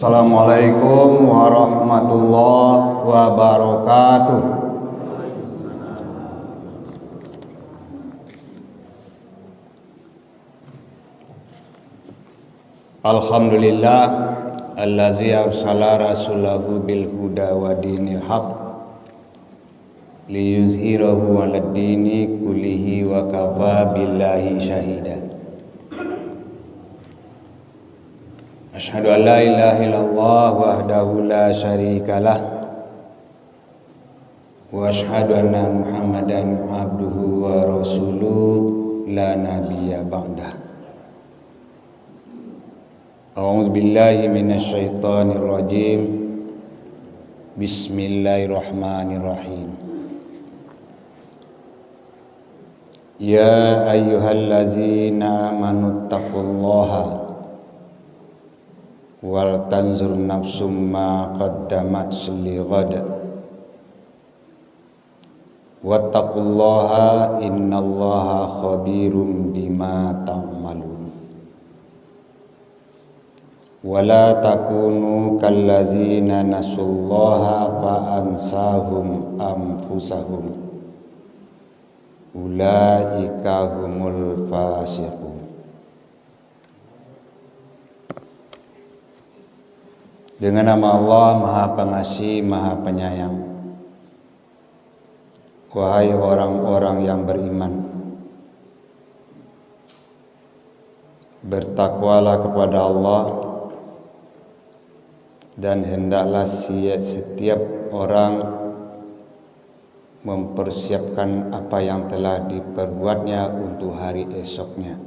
Assalamualaikum warahmatullahi wabarakatuh. Alhamdulillah allazi arsala rasulahu bil huda wa dinil haq liyuzhirahu 'alad dini kullihi wa kafa billahi syahida. Asyhadu an la ilaha illallah wahdahu la syarikalah wa asyhadu anna Muhammadan abduhu wa rasuluhu la nabiyya ba'dah. A'udzu billahi minasy syaithanir rajim. Bismillahirrahmanirrahim. Ya ayyuhallazina amanu taqullaha wal tanzur nafsum ma qaddamat lighad wattaqullaha innallaha khabirum bima ta'malun. Wala takunu kallazina nasullaha fa ansahum anfusahum ulaika humul fasiqun. Dengan nama Allah Maha Pengasih, Maha Penyayang. Wahai orang-orang yang beriman, bertakwalah kepada Allah, dan hendaklah setiap orang mempersiapkan apa yang telah diperbuatnya untuk hari esoknya.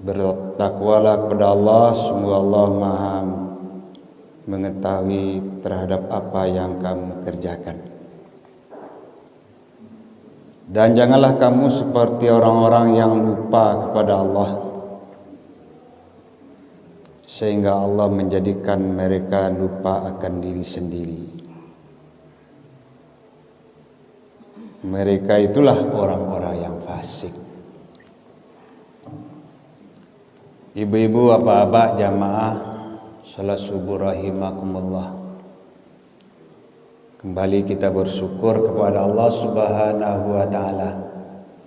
Bertakwalah kepada Allah, sungguh Allah Maha mengetahui terhadap apa yang kamu kerjakan. Dan janganlah kamu seperti orang-orang yang lupa kepada Allah, sehingga Allah menjadikan mereka lupa akan diri sendiri. Mereka itulah orang-orang yang fasik. Ibu-ibu, bapak-bapak, jamaah salat subuh rahimakumullah. Kembali kita bersyukur kepada Allah Subhanahu wa taala.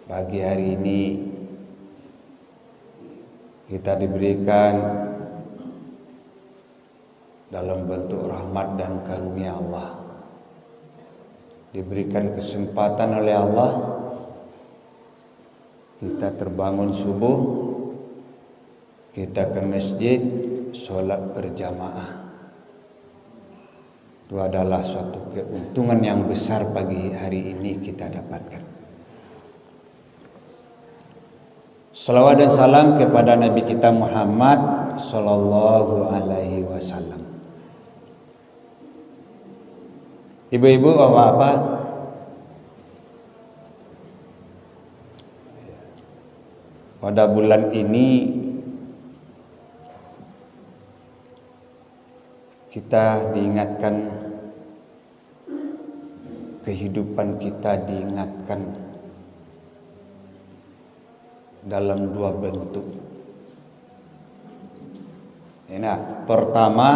Pagi hari ini kita diberikan dalam bentuk rahmat dan karunia Allah. Diberikan kesempatan oleh Allah, kita terbangun subuh, kita ke masjid, sholat berjamaah. Itu adalah suatu keuntungan yang besar pagi hari ini kita dapatkan. Salawat dan salam kepada Nabi kita Muhammad sallallahu alaihi wasallam. Ibu-ibu, bapak-bapak, pada bulan ini kita diingatkan, kehidupan kita diingatkan dalam dua bentuk. Nah, pertama,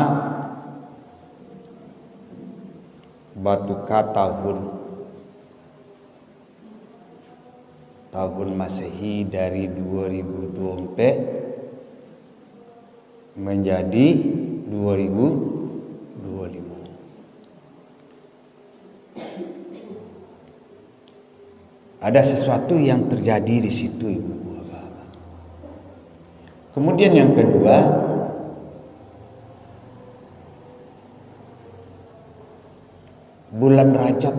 Batuka tahun Masehi dari 2024 menjadi 2025. Ada sesuatu yang terjadi di situ, ibu-ibu, bapak-bapak. Kemudian yang kedua, bulan Rajab.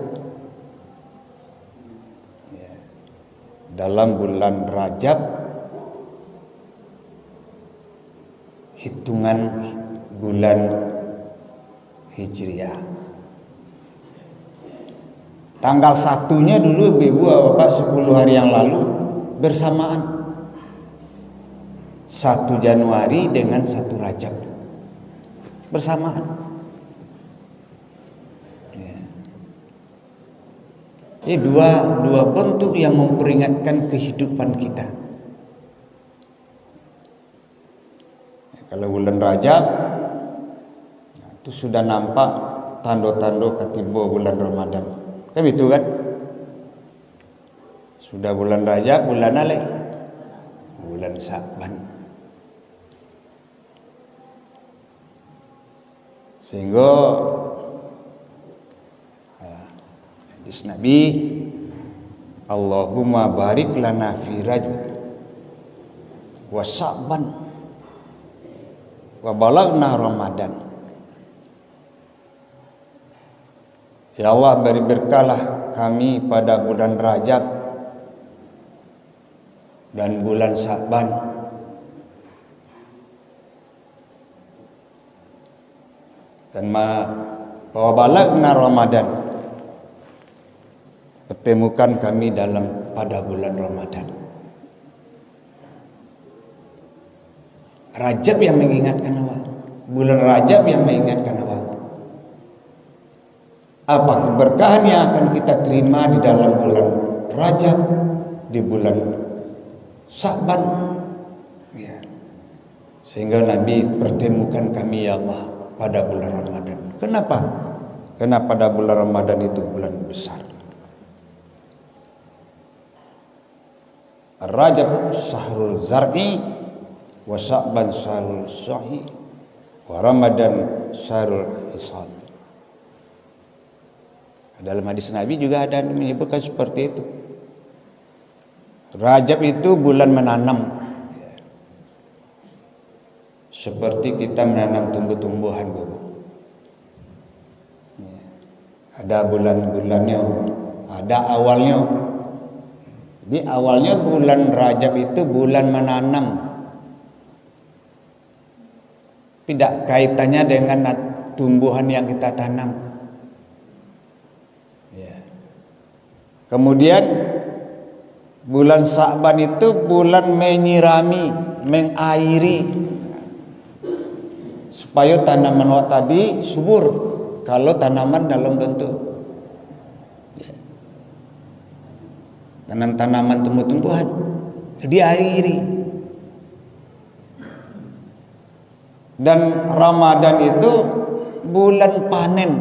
Dalam bulan Rajab, hitungan bulan Hijriah, tanggal satunya dulu, ibu bapak, 10 hari yang lalu bersamaan 1 Januari dengan 1 Rajab bersamaan. Ini dua bentuk yang memperingatkan kehidupan kita. Kalau bulan Rajab itu sudah nampak tanda-tanda ketiba bulan Ramadan. Kan itu kan? Sudah bulan Rajab, bulan apa? Bulan Sya'ban. Sehingga hadis Nabi, Allahumma barik lana fi Rajab wa Sya'ban wa balagna Ramadan. Ya Allah, beri berkahlah kami pada bulan Rajab dan bulan Sya'ban, dan wa balagna Ramadan, pertemukan kami pada bulan Ramadan. Rajab yang mengingatkan awal, bulan Rajab yang mengingatkan awal. Apa keberkahan yang akan kita terima di dalam bulan Rajab, di bulan Sya'ban, ya. Sehingga Nabi, pertemukan kami ya Allah pada bulan Ramadan. Kenapa? Karena pada bulan Ramadan itu bulan besar. Rajab syahrul zar'i wa Sya'ban syahrul syahi wa Ramadan syahrul hisab. Dalam hadis Nabi juga ada yang menyebutkan seperti itu. Rajab itu bulan menanam, seperti kita menanam tumbuh-tumbuhan. Ada bulan-bulannya, ada awalnya. Jadi awalnya bulan Rajab itu bulan menanam, tidak kaitannya dengan tumbuhan yang kita tanam. Kemudian bulan Sya'ban itu bulan menyirami, mengairi, supaya tanaman tadi subur. Kalau tanaman dalam bentuk tanaman tumbuh-tumbuhan, diairi. Dan Ramadan itu bulan panen.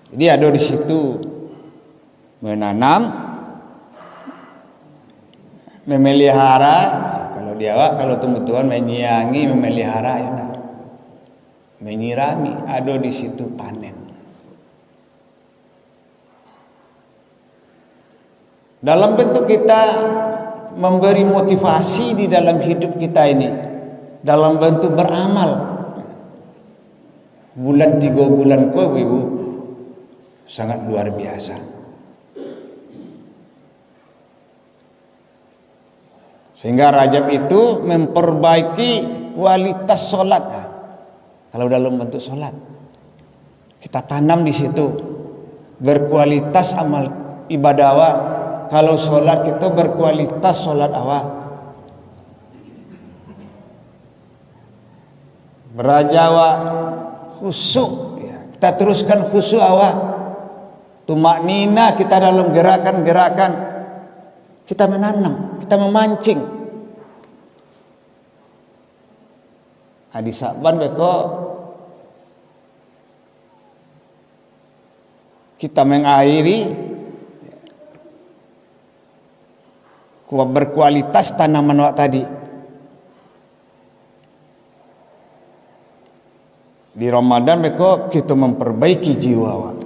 Jadi ada di situ menanam, memelihara. Kalau di awak, kalau tumbuh-tumbuhan menyiangi, memelihara, ya, menyirami, ada di situ panen. Dalam bentuk kita memberi motivasi di dalam hidup kita ini, dalam bentuk beramal. Bulan 3 bulan kau ibu sangat luar biasa. Sehingga Rajab itu memperbaiki kualitas sholat. Nah, kalau dalam bentuk sholat, kita tanam di situ berkualitas amal ibadah awak. Kalau sholat kita berkualitas sholat awak. Berajawa khusyuk, ya. Kita teruskan khusyuk awak. Tumak nina kita dalam gerakan-gerakan. Kita menanam, kita memancing. Di Sya'ban beko kita mengairi berkualitas tanaman awak tadi. Di Ramadan beko kita memperbaiki jiwa awak.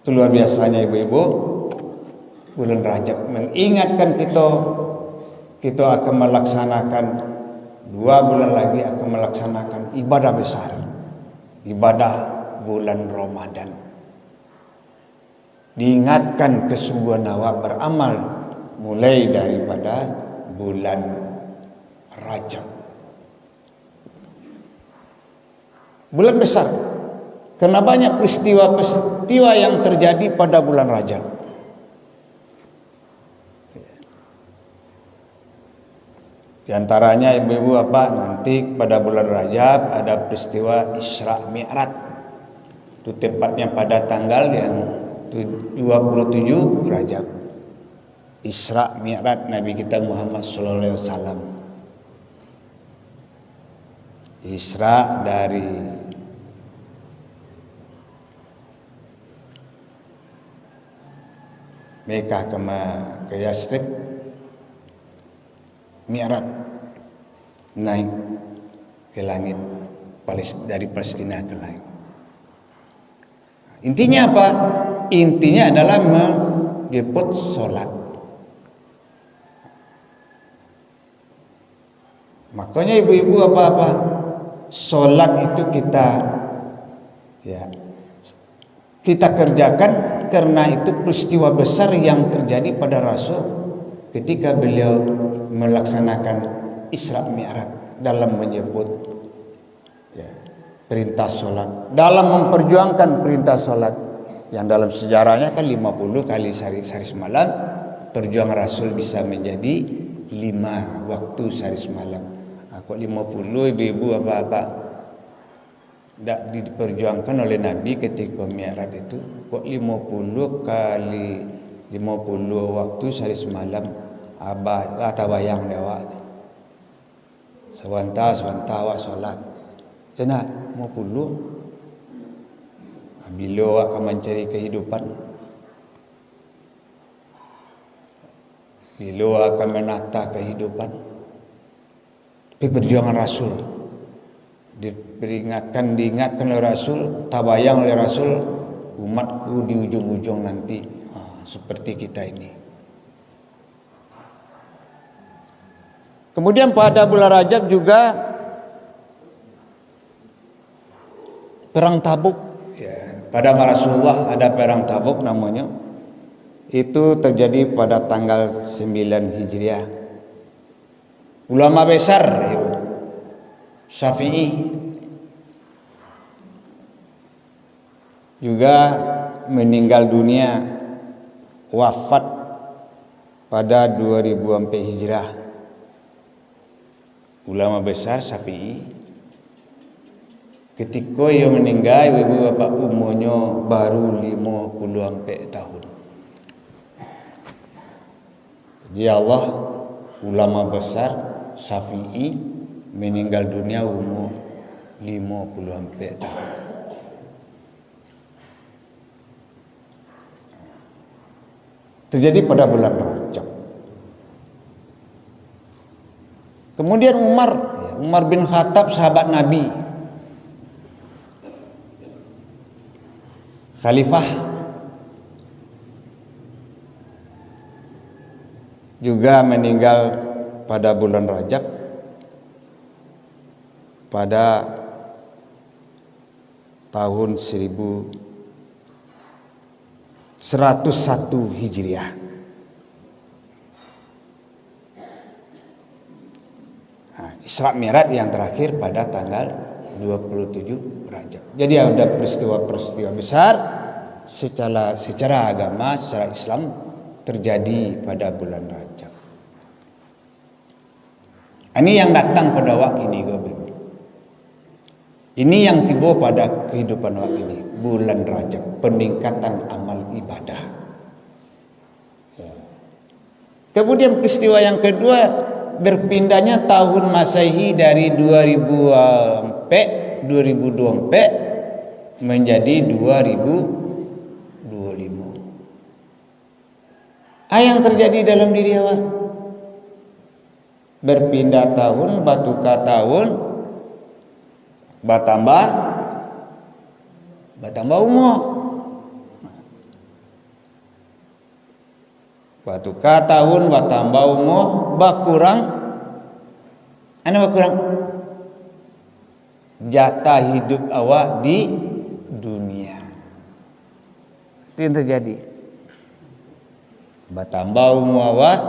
Itu luar biasanya ibu-ibu. Bulan Rajab mengingatkan kita akan melaksanakan 2 bulan lagi akan melaksanakan ibadah besar, ibadah bulan Ramadan. Diingatkan kesungguhan awak beramal mulai daripada bulan Rajab. Bulan besar, karena banyak peristiwa-peristiwa yang terjadi pada bulan Rajab. Di antaranya ibu-ibu nanti pada bulan Rajab ada peristiwa Isra Mi'raj. Itu tepatnya pada tanggal yang 27 Rajab. Isra Mi'raj Nabi kita Muhammad sallallahu alaihi wasallam. Isra dari Mekah ke Yastrib, Mi'raj naik ke langit dari Palestina ke langit. Intinya apa? Intinya adalah menjemput sholat. Makanya ibu-ibu apa-apa, sholat itu kita kerjakan karena itu peristiwa besar yang terjadi pada Rasul ketika beliau melaksanakan Isra Mi'raj dalam menyebut perintah sholat, dalam memperjuangkan perintah sholat yang dalam sejarahnya kan 50 kali sehari semalam. Perjuangan Rasul bisa menjadi 5 waktu sehari semalam. Kok 50 ibu-ibu apa-apa tidak diperjuangkan oleh Nabi ketika Mi'raj itu. Kok 50 kali 50 waktu sehari semalam. Abah tabayang dewa Sewanta awak sholat Jena mau puluh bila awak akan mencari kehidupan, bila awak akan menata kehidupan. Tapi perjuangan Rasul diingatkan oleh Rasul, tabayang oleh Rasul, umatku di ujung-ujung nanti seperti kita ini. Kemudian pada bulan Rajab juga perang Tabuk. Pada Rasulullah ada perang Tabuk namanya. Itu terjadi pada tanggal 9 Hijriah. Ulama besar Syafi'i juga meninggal dunia, wafat pada 2004 Hijrah. Ulama besar Syafi'i ketika ia meninggal, ibu bapak umurnya baru 54 tahun. Ya Allah, ulama besar Syafi'i meninggal dunia umur 54 tahun. Terjadi pada bulan Rajab. Kemudian Umar bin Khattab, sahabat Nabi, khalifah, juga meninggal pada bulan Rajab pada tahun 1101 Hijriah. Isra Mi'raj yang terakhir pada tanggal 27 Rajab. Jadi ada peristiwa-peristiwa besar secara agama, secara Islam terjadi pada bulan Rajab. Ini yang datang pada waktu ini, ini yang tiba pada kehidupan waktu ini, bulan Rajab, peningkatan amal ibadah. Kemudian peristiwa yang kedua, berpindahnya tahun Masehi dari 2024 menjadi 2025. Yang terjadi dalam diri awak, berpindah tahun, batuka tahun, bertambah umur. Batuka tahun, bertambah umur, berkurang. Anu berkurang? Jatah hidup awak di dunia. Itu yang terjadi. Bertambah umur awak,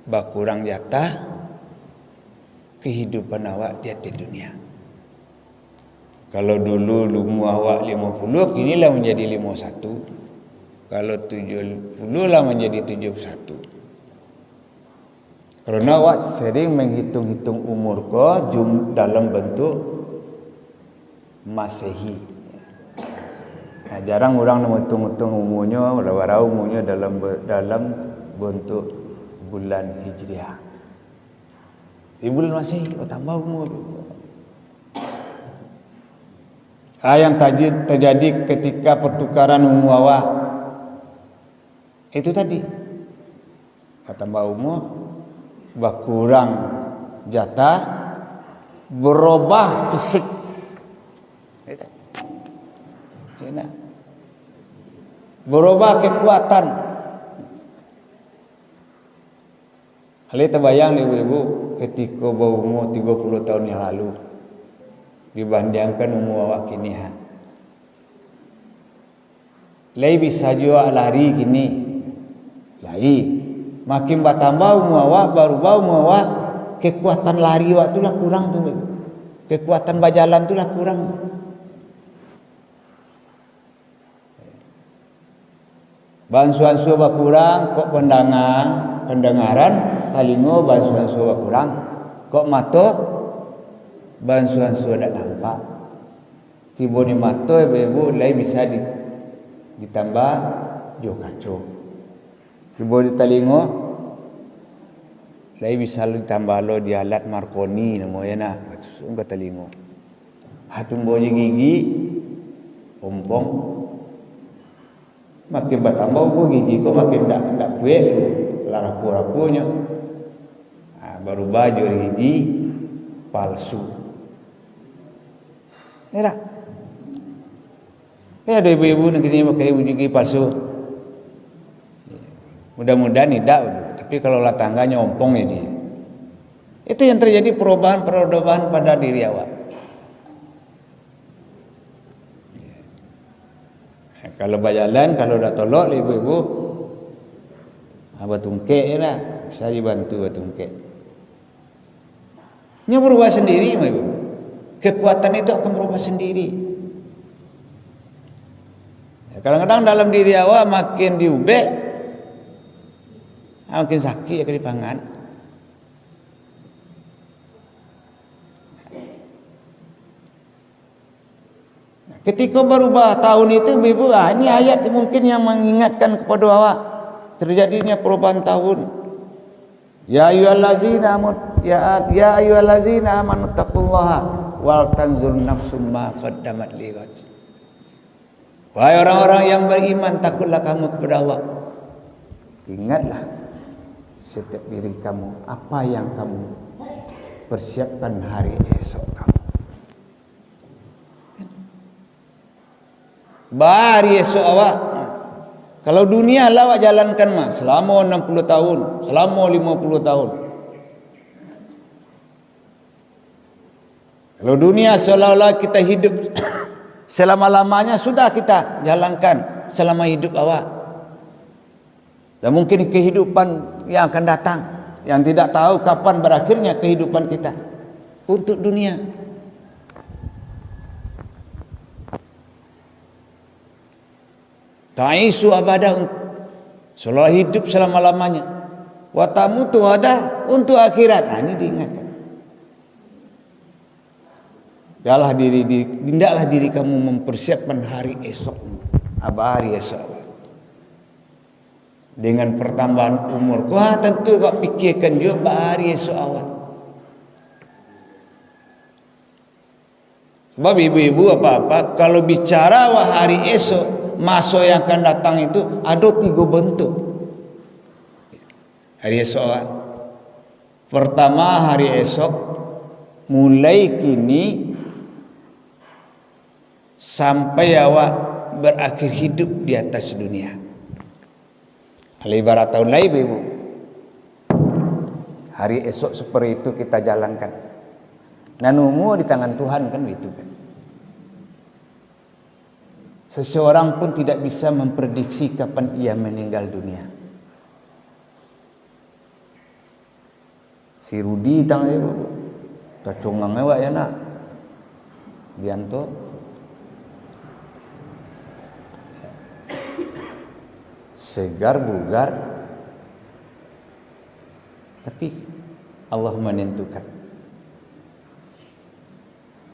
berkurang jatah kehidupan awak di dunia. Kalau dulu umur awak 50, kinilah menjadi 51. Kalau 70 lah menjadi 71. Karena awak sering menghitung-hitung umur kau dalam bentuk Masehi. Jarang orang menghitung-hitung umurnya, umurnya dalam bentuk bulan Hijriah. Di bulan Masehi tambah umur. Yang terjadi ketika pertukaran umuawa itu tadi tambah umur, berkurang jatah, berubah fisik. Berubah kekuatan. Kali terbayang ibu-ibu ketika berumur 30 tahun yang lalu dibandingkan umur awak kini Lai bisa juga lari kini. Lai makin bertambah umur awak, berubah umur awak, kekuatan lari awak tu lah kurang tu. Kekuatan berjalan tu lah kurang. Bansuan-suan berkurang, kok pendengaran, talingo bansuan-suan berkurang, kok mata bansuan-suan tak nampak. Tiba di mata ibu-ibu lai bisa ditambah jo kacau. Tiba di talingo lai bisa ditambah lo di alat Marconi namanya nak, sungguh talingo. Hatung boji gigi, ompong. Makin bertambah ko gigi ko makin tak kuat rapu-rapunya. Baru baju gigi palsu. Ya. Ada ibu-ibu negeri pakai gigi palsu. Mudah-mudahan tidak, tapi kalau lah tangganya ompong ya dia. Itu yang terjadi perubahan pada diri awak. Kalau berjalan, kalau dah tolak ibu-ibu, batungkek lah, saya dibantu batungkek. Ini berubah sendiri, ibu. Kekuatan itu akan berubah sendiri. Kadang-kadang dalam diri awak makin diubek, makin sakit akan dipangan. Ketika berubah tahun itu, ibu, ini ayat mungkin yang mengingatkan kepada awak terjadinya perubahan tahun. Ya ayyuhallazina amanu taqullaha wal tanzur nafsum ma qaddamat lighad. Wahai orang-orang yang beriman, takutlah kamu kepada Allah. Ingatlah setiap diri kamu apa yang kamu persiapkan hari esok kamu. Bari esok awak. Kalau dunia lah awak jalankan mah selama 60 tahun, selama 50 tahun. Kalau dunia seolah-olah kita hidup selama-lamanya, sudah kita jalankan selama hidup awak. Dan mungkin kehidupan yang akan datang, yang tidak tahu kapan berakhirnya kehidupan kita untuk dunia. Ta'isu abadah, seolah hidup selama-lamanya. Wa tamutu ada untuk akhirat. Ini diingatkan. Hendaklah diri kamu mempersiapkan hari esok. Hari esok. Dengan pertambahan umur. Tentu kau pikirkan juga hari esok awal. Sebab ibu-ibu apa-apa, kalau bicara hari esok, masa yang akan datang itu ada 3 bentuk. Hari esok. Pertama, hari esok mulai kini sampai awak berakhir hidup di atas dunia. Kalau ibarat tahun lain, ibu, hari esok seperti itu kita jalankan. Nanumu di tangan Tuhan kan begitu kan. Seseorang pun tidak bisa memprediksi kapan ia meninggal dunia. Si Rudi tang ibu, tacongang awak ya nak, Bianto. Segar bugar, tapi Allah menentukan.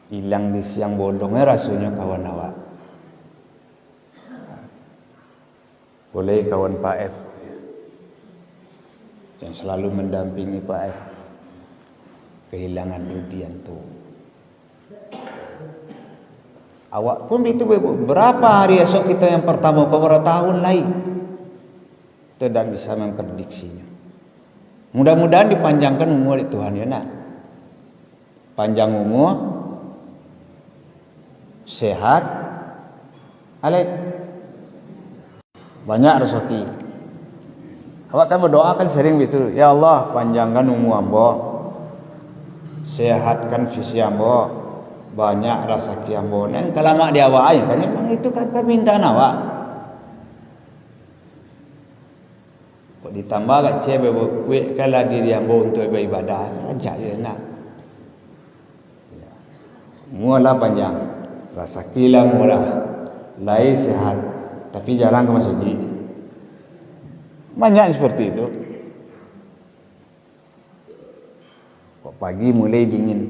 Hilang di siang bolongnya rasanya kawan awak. Boleh kawan Pak F. yang selalu mendampingi Pak kehilangan Rudianto. Awak pun itu berapa hari esok kita yang pertama beberapa tahun lain tidak bisa memprediksinya. Mudah-mudahan dipanjangkan umur Tuhan ya nak. Panjang umur, sehat, alek, banyak rezeki. Awak kan berdoa kan sering begitu, ya Allah panjangkan umur ambo, sehatkan visi ambo, banyak rezeki ambo. Neng kalau mak dia awak aja kan memang itu kan permintaan awak. Kok ditambah kat cewek buat kalau diri ambo untuk beribadah, ajak je nak. Mula panjang, rezeki lah mula, lahir sehat, tapi jarang ke masjid. Banyak seperti itu. Kok pagi mulai dingin.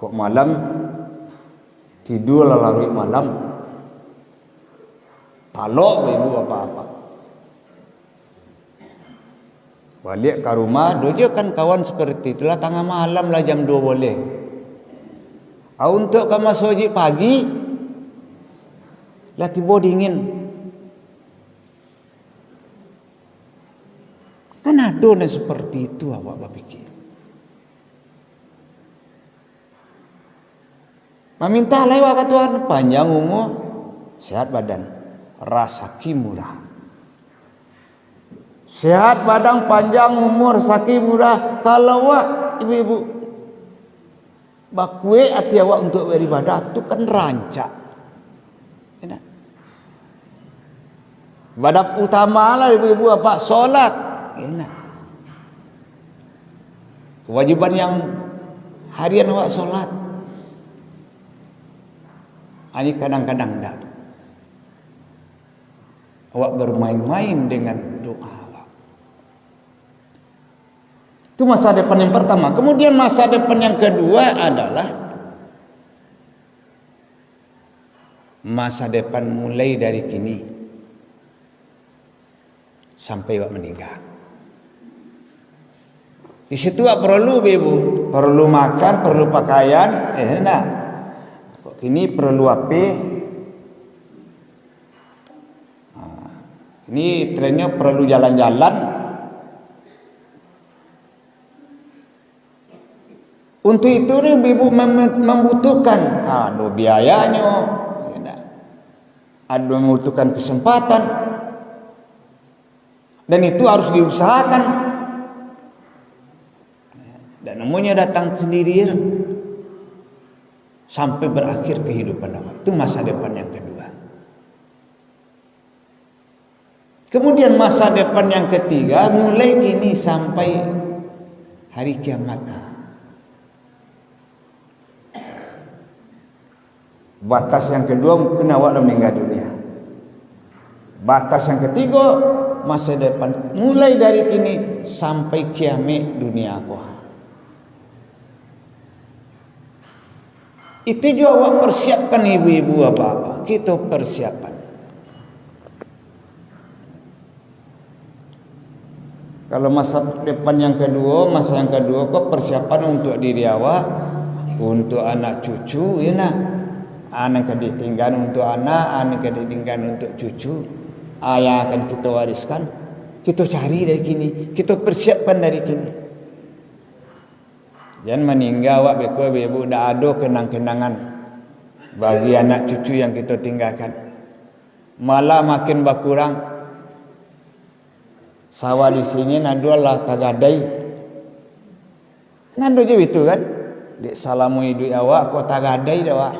Kok malam tidur larut malam. Talok ibu apa-apa. Balik ke rumah, dia kan kawan seperti itulah tengah malam lah jam 2 boleh. Untuk ke masjid pagi lah tiba dingin. Kan ada yang seperti itu awak berpikir. Meminta lewat Tuhan panjang umur, sehat badan, rezeki murah. Sehat badan, panjang umur, rezeki murah. Kalau awak ibu-ibu bakue hati awak untuk beribadah itu kan rancak. Enak. Ibadah utama lah ibu-ibu apa? Solat. Enak. Kewajiban yang harian awak solat. Ini kadang-kadang tak. Awak bermain-main dengan doa awak. Itu masa depan yang pertama. Kemudian masa depan yang kedua adalah masa depan mulai dari kini sampai awak meninggal. Di situ awak perlu ibu, perlu makan, perlu pakaian, nah. Kok kini perlu apa? Ini trennya perlu jalan-jalan. Untuk itu ibu membutuhkan biayanya, ada membutuhkan kesempatan, dan itu harus diusahakan. Dan namanya datang sendiri sampai berakhir kehidupan awak. Itu masa depan yang kedua. Kemudian masa depan yang ketiga mulai kini sampai hari kiamat. Batas yang kedua mungkin awak dah meninggal dunia. Batas yang ketiga masa depan mulai dari kini sampai kiamat dunia aku. Itu juga awak persiapkan ibu-ibu apa-apa. Kita persiapkan. Kalau masa depan yang kedua, masa yang kedua kok persiapan untuk diri awak, untuk anak cucu, ya nak. Anak ketinggalan untuk anak ketinggalan untuk cucu. Ayah akan kita wariskan. Kita cari dari kini, kita persiapkan dari kini. Jangan meninggal awak beko ibu dah ada kenang-kenangan bagi anak cucu yang kita tinggalkan. Malah makin berkurang. Sawah di sini nadulah tagadai. Nado je itu kan. Dek salamu hidup awak kau tagadai dah awak.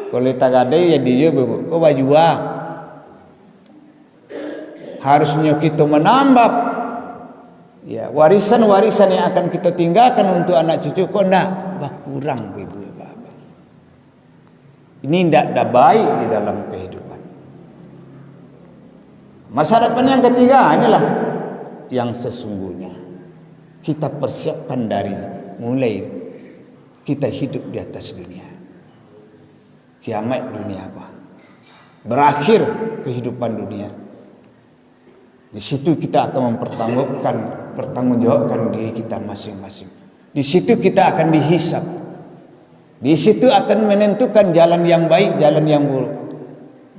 Kalau tagadai jadi je ibu. Kau baju harusnya kita menambah. Ya, warisan-warisan yang akan kita tinggalkan untuk anak cucu kok enggak berkurang ibu bapak. Ini tidak baik di dalam kehidupan. Masa depan yang ketiga inilah yang sesungguhnya kita persiapkan dari mulai kita hidup di atas dunia. Kiamat dunia apa? berakhir kehidupan dunia. Di situ kita akan bertanggungjawabkan diri kita masing-masing. Di situ kita akan dihisab. Di situ akan menentukan jalan yang baik, jalan yang buruk,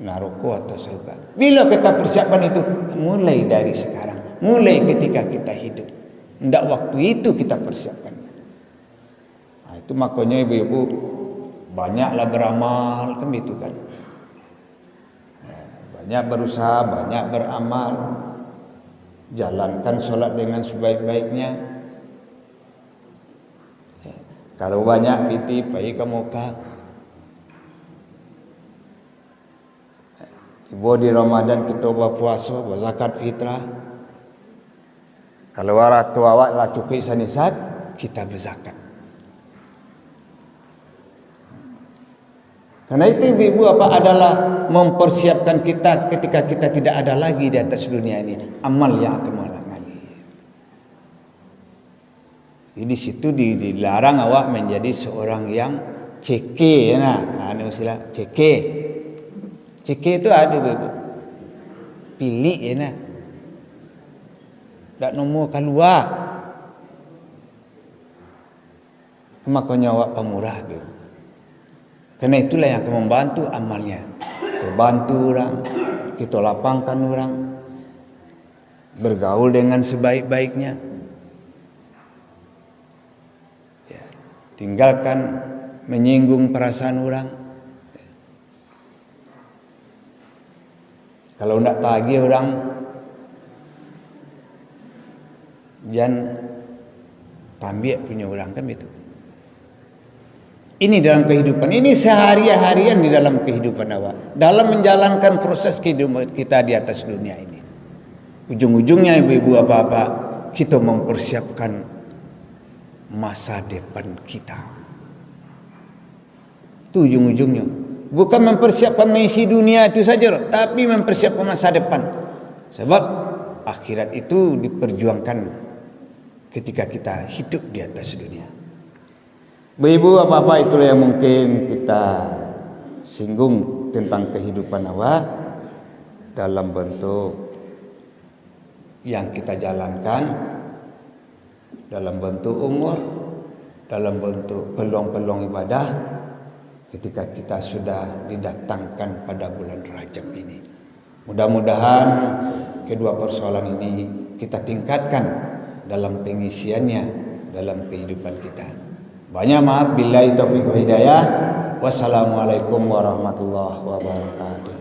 neraka atau surga. Bila kita persiapkan itu? Mulai dari sekarang, mulai ketika kita hidup. Tidak waktu itu kita persiapkan. Nah, itu makanya ibu-ibu banyaklah beramal, kan gitu kan. Banyak berusaha, banyak beramal. Jalankan sholat dengan sebaik-baiknya. Kalau banyak piti, pergi ke Mekah. Tiba di Ramadan kita berpuasa, berzakat fitrah. Kalau orang tua awak lah cukup sanisat, kita berzakat. Karena itu ibu-ibu adalah mempersiapkan kita ketika kita tidak ada lagi di atas dunia ini. Amal yang akan mengalir. Di situ dilarang awak menjadi seorang yang ceke, ya nah. Ada istilah ceke. Ceke itu ada ibu. Pilih, ya nah. Tak nombor keluar. Makanya awak pemurah tu. Karena itulah yang akan membantu amalnya. Kita bantu orang, kita lapangkan orang, bergaul dengan sebaik-baiknya. Ya, tinggalkan menyinggung perasaan orang. Kalau tidak tagih orang, jangan tambah punya orang, kan itu. Ini dalam kehidupan, ini sehari-harian di dalam kehidupan awak, dalam menjalankan proses kehidupan kita di atas dunia ini. Ujung-ujungnya ibu-ibu apa-apa, kita mempersiapkan masa depan kita. Itu ujung-ujungnya. Bukan mempersiapkan mengisi dunia itu saja, tapi mempersiapkan masa depan. Sebab akhirat itu diperjuangkan ketika kita hidup di atas dunia. Ibu apa-apa itulah yang mungkin kita singgung tentang kehidupan awak dalam bentuk yang kita jalankan, dalam bentuk umur, dalam bentuk peluang-peluang ibadah ketika kita sudah didatangkan pada bulan Rajab ini. Mudah-mudahan kedua persoalan ini kita tingkatkan dalam pengisiannya dalam kehidupan kita. Banyak maaf, billahi taufiq wa hidayah. Wassalamualaikum warahmatullahi wabarakatuh.